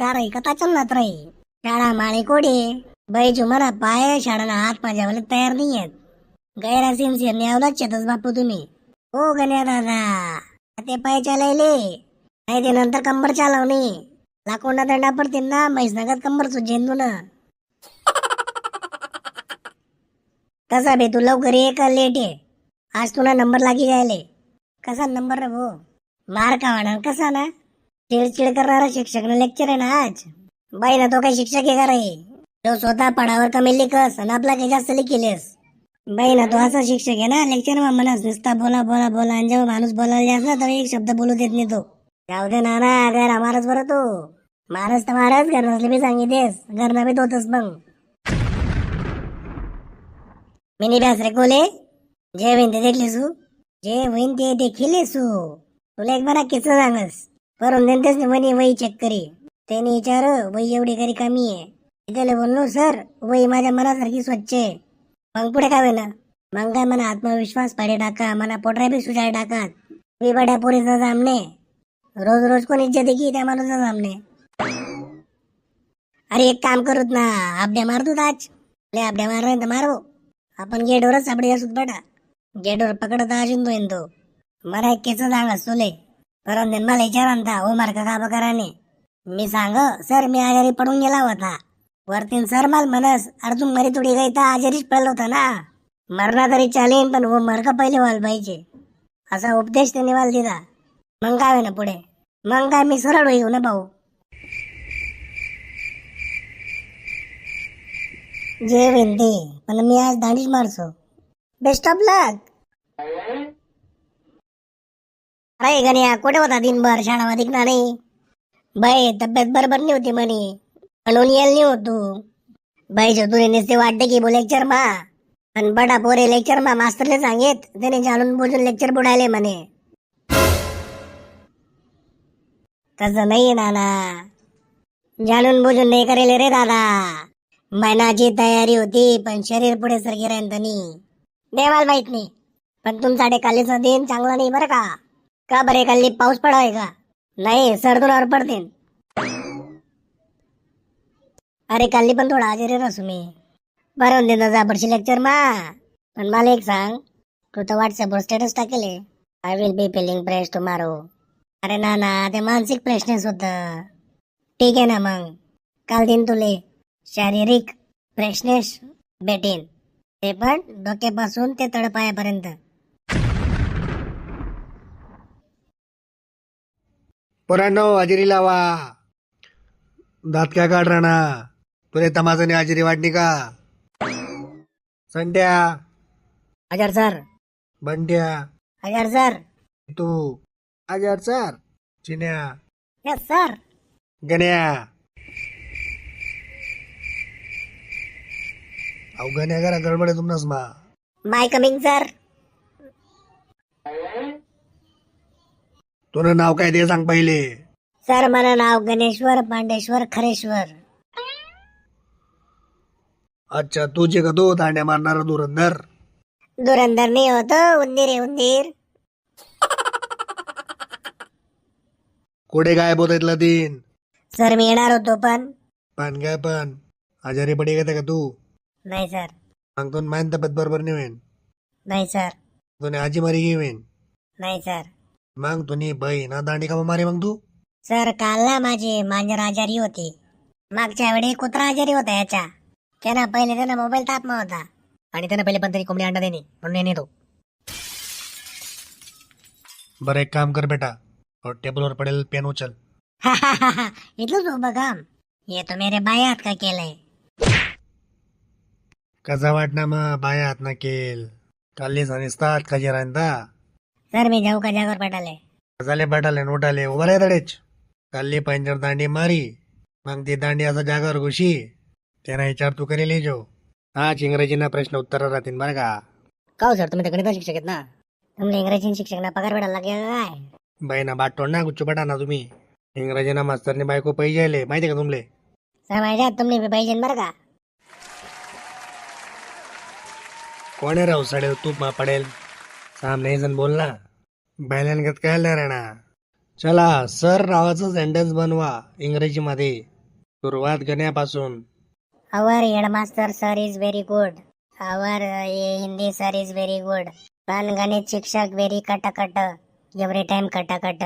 कारही कथा चलत राही शाळा माळे कोडे बाईजू म्हणा पाय शाळाला हात माझ्यावाले तयार नाही आहेत. गैरा सिन्सिअर आवलाच येतच बापू तुम्ही. हो गण्या दादा ते पाय चालायले नाही ते नंतर कंबर चालवणे लाकोंडा दंडा पडतील ना म्हैस नगत कंबर सुजेंदू ना. कसा बे तू लवकर ये का लेट आहे. आज तुला नंबर लागी जायले. कसा नंबर रे भो मार का वाढा कसा ना चिडचिड करणारा शिक्षक ना लेक्चर आहे ना आज. बाई ना तो काही शिक्षक आहे का रे तो स्वतः पडावर कमी लिखस आणि आपला काही जास्त लिखिलेस. बाई ना तो असा शिक्षक आहे ना लेक्चर मा म्हणस नुसता बोला बोला बोला आणि जेव्हा माणूस बोलायला जास ना तर एक शब्द बोलू देत नाही तो. जाऊ दे नाना घर मारच बरं तू मारच तर मारच घर नसले बी सांगितलेस घर ना बी तोतच मग. मिनी ब्यास रे कोले जे होईन ते देखलेसू जे होईन ते देखीलेसू. तुला एक बरा किस्सा सांगस परून देतेस ना म्हणे वही चेक करी त्याने विचार वही एवढी करी कमी आहे. त्याला बोललो सर वही माझ्या मनासारखी स्वच्छ आहे. मग पुढे काय होईना मग काय म्हणा आत्मविश्वास पाडे टाका म्हणा पोटऱ्या बी सुजाय टाकात मी बड्या पोरीचा सामने रोज रोज कोण इज्जत आहे की त्या माणूसा सामने. अरे एक काम करूत ना आपड्या मारतो आज ले आपड्या मार तर मारो आपण गेटवरच सापडे असू बेटा गेटवर पकडत अजून तो येतो. मला एक केस सांगस तुले परंतु मला विचारांता हो मार्क का बकराने मी सांग सर मी आजारी पडून गेला होता वरतीन सर माल म्हणस अर्जुन मरी तुडी गई तर आजारीच पडलं होता ना मरणा तरी चालेन पण वो मरक पहिले व्हायला पाहिजे असा उपदेश त्यांनी मला दिला. मग काय होईना पुढे मग काय मी सरळ होई ना भाऊ. जे होईन ते पण मी आज दांडीच मारसो. बेस्ट ऑफ लक. अरे गण्या कुठे होता दिनभर शाळामध्ये ना नाही. बाई तब्येत बरोबर नाही होती म्हणे म्हणून येल नाही होतो. बाईच्या तुने नुसते वाटते की बो लेक्चर मा आणि बडा पोरे लेक्चर मा मास्तरले सांगेत त्याने जाणून बुजून लेक्चर बुडायले म्हणे. तसं नाही नाना जाणून बुजून नाही करेल रे दादा. महिन्याची तयारी होती पण शरीर पुढे सरकी राहीन तनी देवाला माहित नाही. पण तुमचा कालीचा दिन चांगला नाही बरं का. का बरे काली पाऊस पडाय का नाही सरदूरावर पडते. अरे काली पण थोडा आजारी रसू मी बरं दे जा पडशी लेक्चर मा. पण मला एक सांग तू तर व्हॉट्सअपवर स्टेटस टाकेले I will be feeling fresh tomorrow. अरे ना ना ते मानसिक फ्रेशनेस होत. ठीक आहे ना मग काल दिन तुले शारीरिक फ्रेशनेस भेटेन ते पण डोक्यापासून ते तळपायापर्यंत. पोरांनो हजेरी लावा. दात काय काढ राणा तुले तमाशाने हजेरी वाटणी का. संट्या हजार सर बंट्या हजार सर तू आजार सर चिन्या यस सर. गण्या अवघण्या करा गडबड आहे तुमनाच मा. माय कमिंग सर. तुला नाव काय ते सांग पहिले. सर मला नाव गणेश्वर पांडेश्वर खरेश्वर. अच्छा तुझे का तो दांड्या मारणारा धुरंधर. धुरंधर नाही होत उंदीर आहे उंदीर. कोडे काय बोलायतला दिन. सर मी येणार होतो पण पण काय पण आजारी पडी का का तू. नाही सर. मग तो माइन तब्येत बरोबर नाही होईन. नाही सर. तुने आजी मारी घेईन. नाही सर. मग तुनी बाई ना दांडी का मारे मग तू. सर काल ना माझी मांजर आजारी होती. मागच्या वेळी कुत्रा आजारी होता याच्या त्यानं पहिले त्यानं मोबाईल तापमा होता आणि त्यानं पहिले पण तरी कोंबडी अंडा देणे म्हणून नेणे तो. बरं एक काम कर बेटा और टेबलवर पडेल पेन उचल. इथलंच उभं काम ये तो मेरे बाय हात का केलंय. कसा वाटना मग बाया हात ना केल काली सनिस्तात खाजी रांदा. सर मी जाऊ का जागेवर पटाले. झाले बटाले नोटाले उभा राह तडेच काली पंजर दांडी मारी मग ती दांडी असं जागावर घुशी त्यांना विचार तू करेल जो. हाच इंग्रजीना प्रश्न उत्तर राहतील बरं का. का सर तुम्ही तर गणित शिक्षक आहेत ना तुम्हाला इंग्रजी शिक्षकना पगार भेटायला लागेल काय. बाईना बाट तोड ना गुच्छ बटा ना तुम्ही. इंग्रजीना मास्तरने बायको पाहिजे माहिती का तुमले. सर माझ्यात तुम्ही बी पाहिजे बरं का. कोणे राहू साडेल तूप मा पडेल सामने जण बोल ना बैलांगत काय राणा चला सर नावाचं सेंटेन्स बनवा इंग्रजीमध्ये. सुरुवात करण्यापासून. Our headmaster sir is very good. Our Hindi sir is very good. पण गणित शिक्षक व्हेरी कटकट. एव्हरी टाइम कटकट.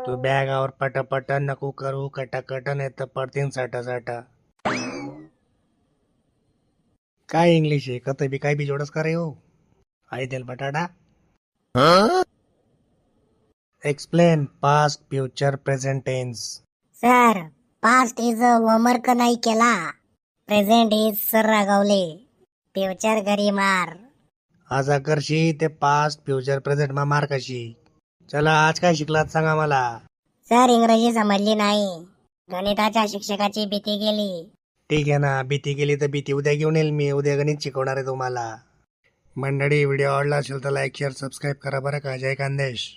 तू बॅगावर पटपट नको करू कटाकट, नाही तर पडतीन साठ. काय इंग्लिश आहे कत बी काय बी जोडस करे हो. आई तेल बटाटा. Explain past future present tense. Sir past is homework नाही केला. प्रेझेंट इज सर रागावले. फ्युचर घरी मार. आज करशी ते पास्ट फ्युचर प्रेझेंट मा मार कशी. चला आज काय शिकलात सांगा मला. सर इंग्रजी समजली नाही. गणिताच्या शिक्षकाची भीती गेली. ठीक आहे ना, भीती गेली तर भीती उद्या घेऊन येईल मी. उद्या गणित शिकवणार आहे तुम्हाला. मंडळी व्हिडिओ आवडला असेल तर लाईक शेअर सबस्क्राईब करा बरं का. जय खानदेश.